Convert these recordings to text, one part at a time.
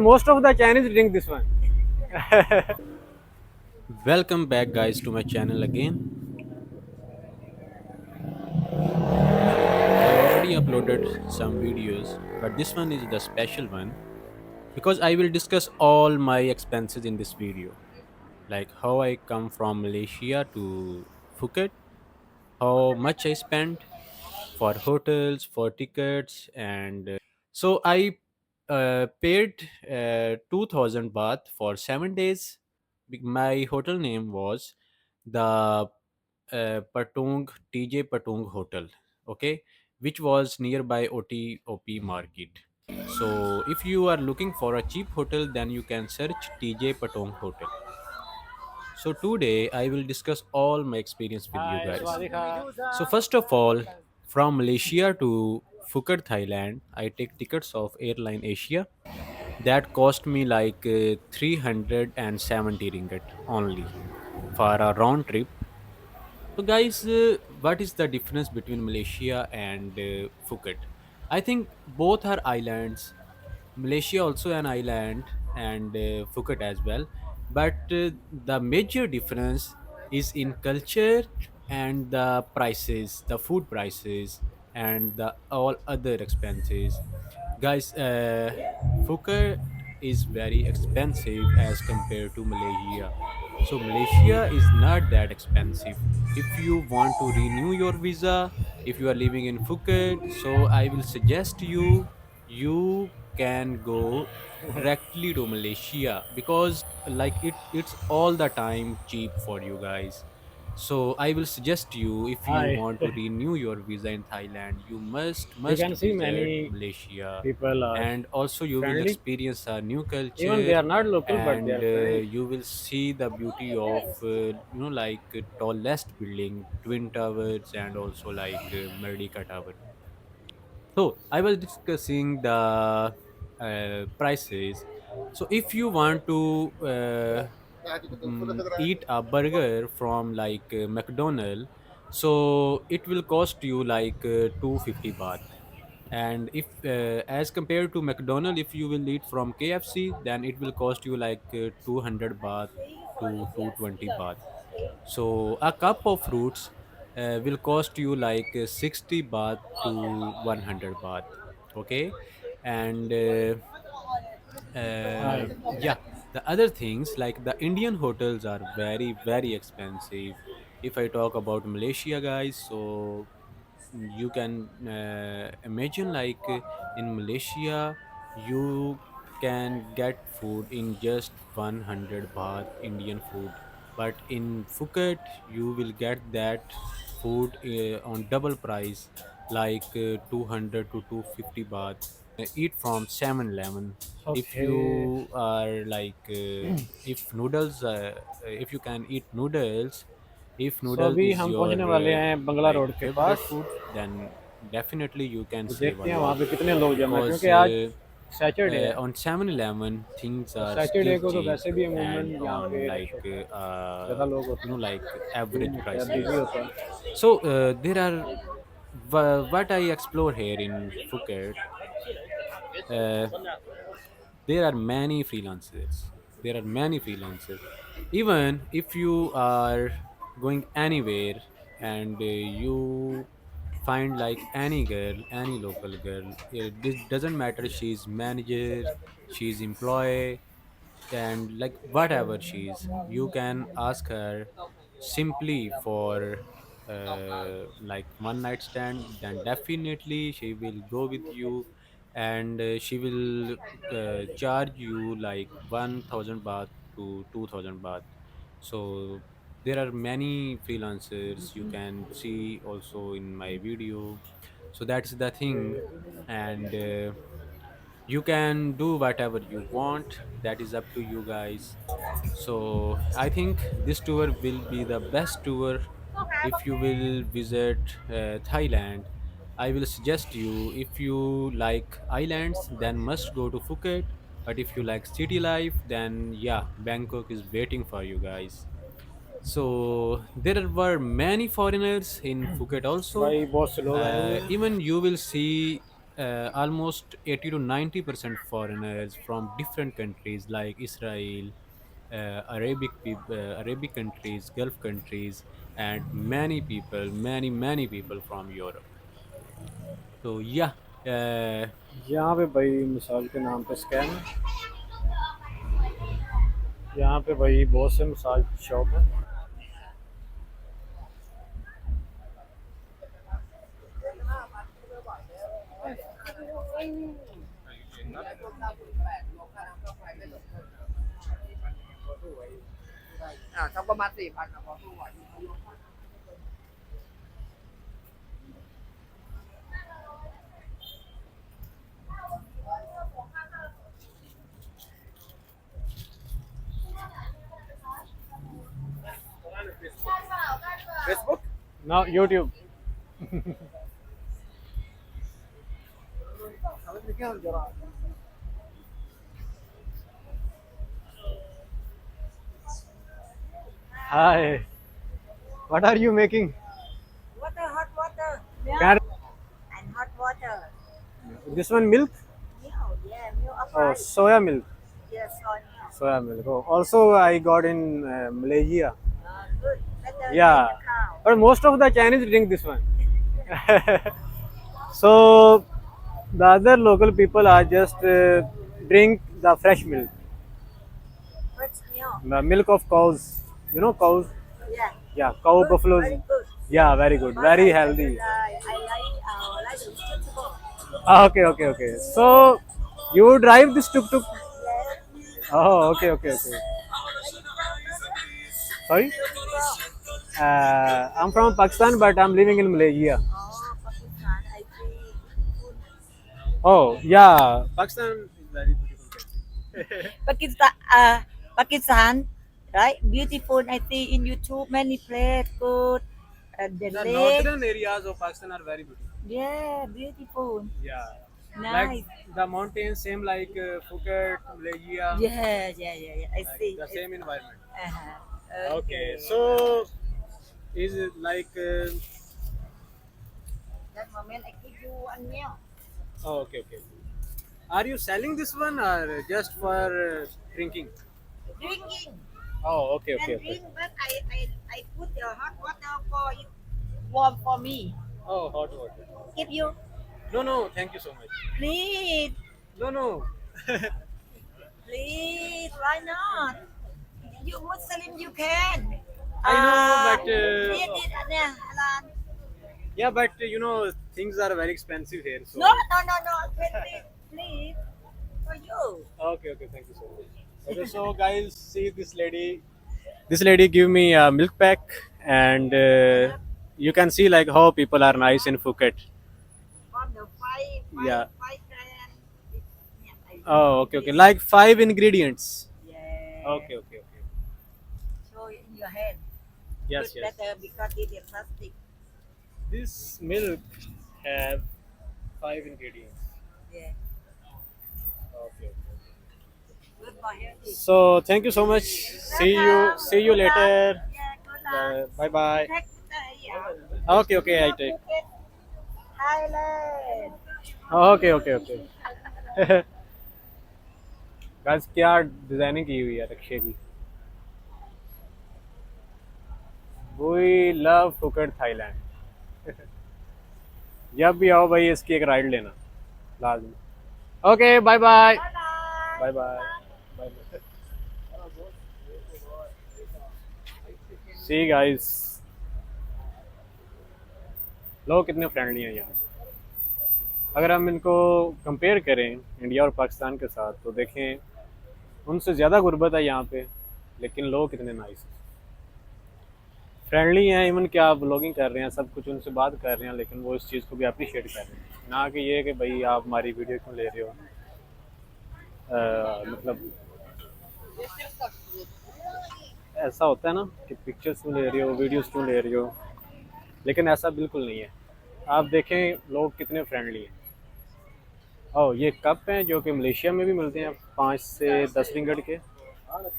most of the Chinese drink this one. Welcome back, guys, to my channel again. I already uploaded some videos, but this one is the special one because I will discuss all my expenses in this video, like how I come from Malaysia to Phuket, how much I spent for hotels, for tickets, and so I paid 2000 baht for 7 days. My hotel name was the Patung TJ Patung Hotel, okay, which was nearby OTOP Market. So if you are looking for a cheap hotel, then you can search TJ Patong Hotel. So today I will discuss all my experience with you Hi, guys. Swadika. So first of all, from Malaysia to Phuket, Thailand, I take tickets of Airline Asia. That cost me like 370 ringgit only for a round trip. So, guys, what is the difference between Malaysia and Phuket? I think both are islands. Malaysia also an island, and Phuket as well. But the major difference is in culture and the prices, the food prices, and the all other expenses. Guys, Phuket is very expensive as compared to Malaysia. So Malaysia is not that expensive. If you want to renew your visa, if you are living in Phuket, so I will suggest you can go directly to Malaysia because like it's all the time cheap for you guys. So I will suggest you, if you Hi. want to renew your visa in Thailand, you must You must can see visit many Malaysia, people are and also you will friendly. experience a new Even they culture, are not local, but they and are friendly. you will see the beauty of like tallest building, twin towers, and also like Merdeka Tower. So I was discussing the prices. So if you want to eat a burger from like McDonald, so it will cost you like 250 baht. And if as compared to McDonald, if you will eat from KFC, then it will cost you like 200 baht to 220 baht. So a cup of fruits will cost you like 60 baht to 100 baht. Okay, and Hi. yeah, the other things like the Indian hotels are very expensive. If I talk about Malaysia, guys, so you can imagine like in Malaysia you can get food in just 100 baht Indian food, but in Phuket you will get that food on double price, like 200 to 250 baht. Eat from 7-Eleven. If Okay. you are like if noodles if you can eat noodles, if So noodle अभी is हम your पहुंचने वाले हैं बंगला like road के favorite pass. food, then definitely you can तो save देखते a हैं वहाँ lot, पे कितने लोग जमा है because क्योंकि आज सैटरडे है. on 7-Eleven things और are सैटरडे still को तो cheap वैसे भी and अमूमन यहाँ on पे रश like होता है. ज़्यादा लोग होते हैं. like दिन average होता है, बिजी prices. होता है. So there are what I explore here in Phuket. Uh, there are many freelancers. There are many freelancers. Even if you are going anywhere and you find like any girl, any local girl, this doesn't matter. She's manager, she's employee, and like whatever she is, you can ask her simply for like one night stand, then definitely she will go with you, and she will charge you like 1000 baht to 2000 baht. So there are many freelancers you can see also in my video. So that's the thing, and you can do whatever you want. That is up to you guys. So I think this tour will be the best tour. If you will visit Thailand, I will suggest you, if you like islands, then must go to Phuket. But if you like city life, then yeah, Bangkok is waiting for you guys. So there were many foreigners in Phuket also. भाई बहुत से लोग आए हुए हैं. Even you will see almost 80 to 90% foreigners from different countries like Israel, Arabic countries, Gulf countries, and many people from Europe. So yeah, uh, यहाँ पे भाई मिसाल के नाम पे स्कैम है। यहाँ पे भाई बहुत से मसाज शॉप है। Facebook? Now YouTube. Hi. What are you making? Water, hot water. Milk Can and hot water. this one milk? Milk, yeah, milk of Oh, rice. soya milk. Yes, on milk. Soya milk. Oh, also I got in Malaysia. Good. Better Yeah, than the cow. but most of the Chinese drink this one. So the other local people are just drink the fresh milk, Fresh milk. the milk of cows. You know cows? Yeah. Yeah, cow Good, buffaloes. very good. Yeah, very good, But very I healthy. like the vegetable. Okay, okay, okay. So you drive this tuk tuk? Yes. Oh, okay, okay, okay. Sorry? I'm from Pakistan, but I'm living in Malaysia. Oh, Pakistan. I see. Oh, yeah. Pakistan is very beautiful country. Pakistan, right? Beautiful. I see in YouTube many place good. The The lake. northern areas of Pakistan are very beautiful. Yeah, beautiful. Yeah. Nice. Like the mountains, same like Phuket, Malaysia. Yeah, yeah, yeah, yeah. I Like see. the same environment. Uh-huh. Okay. So is it like That moment I give you one meal. oh, okay, okay. Are you selling this one or just for drinking? Drinking. Oh, okay, okay, And okay. drink, but I put the hot water for it warm for me. Oh, hot water. Give you, No, no, thank you so much. please, No, no. please, why not? You Muslim, you can. I know, but Read it, halal. yeah, but you know things are very expensive here. So No, no, no, no. Please, for you. okay, okay, thank you so much. Okay, so guys, see this lady. This lady give me a milk pack, and you can see like how people are nice in Phuket. From the Yeah. five grand. Yeah, Oh, okay, okay. Like 5 ingredients. Yeah. Okay, okay, okay. Show it in your hand. Yes, Put yes. better because it is plastic. This milk have 5 ingredients. Yeah. Okay. Good for healthy. So thank you so much. See you Good luck. later. Yeah, good luck. Bye bye. Take yeah. Okay, okay, I take. Thailand. Okay okay okay guys क्या designing की हुई है रिक्शे की we love Phuket Thailand जब भी आओ भाई इसकी एक राइड लेना लाजमी okay bye bye Bye bye. Bye bye see guys लोग कितने फ्रेंडली हैं यहाँ अगर हम इनको कंपेयर करें इंडिया और पाकिस्तान के साथ तो देखें उनसे ज़्यादा गुर्बत है यहाँ पे लेकिन लोग कितने नाइस हैं फ्रेंडली हैं इवन क्या ब्लॉगिंग कर रहे हैं सब कुछ उनसे बात कर रहे हैं लेकिन वो इस चीज़ को भी अप्रिशिएट कर रहे हैं ना कि ये कि भाई आप हमारी वीडियो क्यों ले रहे हो मतलब ऐसा होता है ना कि पिक्चर्स क्यों ले रहे हो वीडियोस क्यों ले रहे हो लेकिन ऐसा बिल्कुल नहीं है आप देखें लोग कितने फ्रेंडली हैं ओह ये कप हैं जो कि मलेशिया में भी मिलते हैं 5 से 10 रिंगट के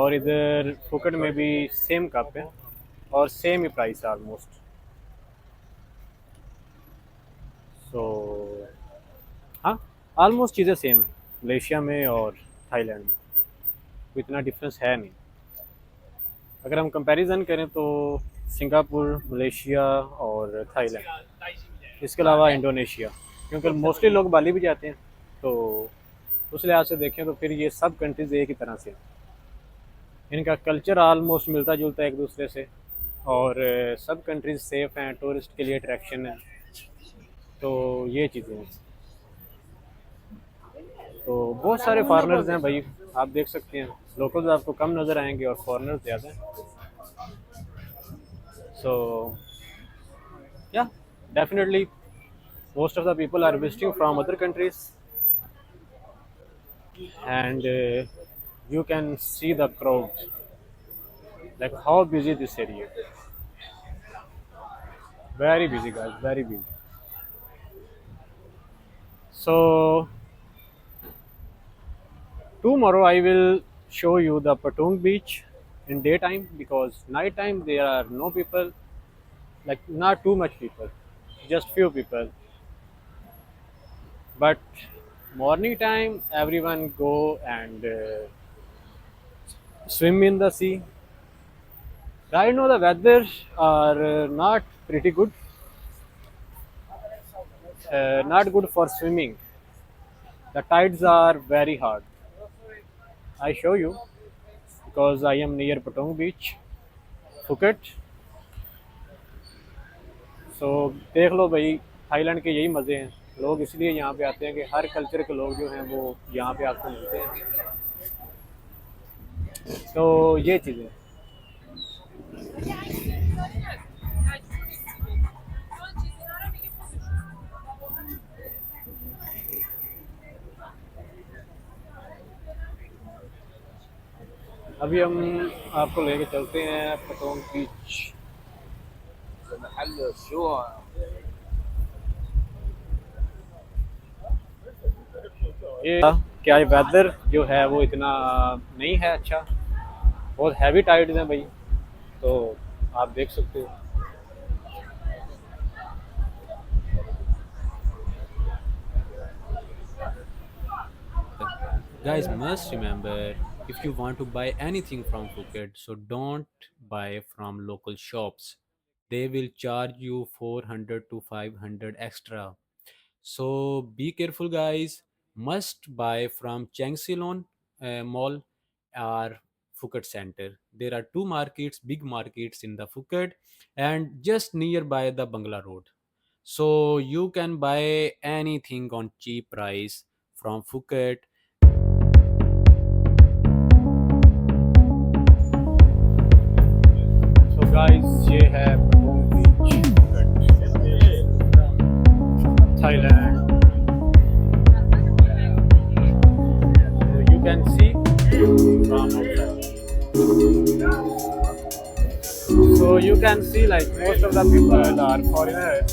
और इधर फुकेट में भी सेम कप है और सेम ही प्राइस है ऑलमोस्ट सो ऑलमोस्ट चीज़ें सेम है मलेशिया में और थाईलैंड में, कोई इतना डिफरेंस है नहीं। अगर हम कंपैरिजन करें तो सिंगापुर, मलेशिया और थाईलैंड, इसके अलावा इंडोनेशिया, क्योंकि मोस्टली लोग बाली भी जाते हैं, तो उस लिहाज से देखें तो फिर ये सब कंट्रीज़ एक ही तरह से हैं। इनका कल्चर ऑलमोस्ट मिलता जुलता है एक दूसरे से, और सब कंट्रीज सेफ़ हैं, टूरिस्ट के लिए अट्रैक्शन है, तो ये चीज़ें हैं। तो बहुत सारे फॉरेनर्स हैं भाई, आप देख सकते हैं, लोकल्स आपको कम नज़र आएंगे और फॉरेनर्स ज़्यादा हैं। सो या definitely most of the people are visiting from other countries, and you can see the crowd, like how busy this area, very busy guys, very busy. So tomorrow I will show you the Patung beach in daytime, because nighttime there are no people, like not too much people, just few people, but morning time everyone go and swim in the sea. Right now the weather are not pretty good, not good for swimming. The tides are very hard. I show you, because I am near Patong Beach, Phuket. So देख लो भाई, Thailand के यही मज़े हैं, लोग इसलिए यहाँ पे आते हैं कि हर कल्चर के लोग जो हैं वो यहाँ पे आपको मिलते हैं, तो ये चीज़ें। अभी हम आपको लेके चलते हैं पटोंग बीच। ये क्या वेदर जो है वो इतना नहीं है अच्छा, बहुत हैवी टाइड्स हैं भाई, तो आप देख सकते हो। Guys, must remember, if you want to buy anything from Phuket, so don't buy from local shops. They will charge you 400 to 500 extra. So be careful, guys. Must buy from Changsilon Mall or Phuket Center. There are two markets, big markets in the Phuket, and just nearby the Bangla Road. So you can buy anything on cheap price from Phuket. So guys, ये है Patong beach, Thailand. So you can see from outside. So you can see like most of the people are foreigners.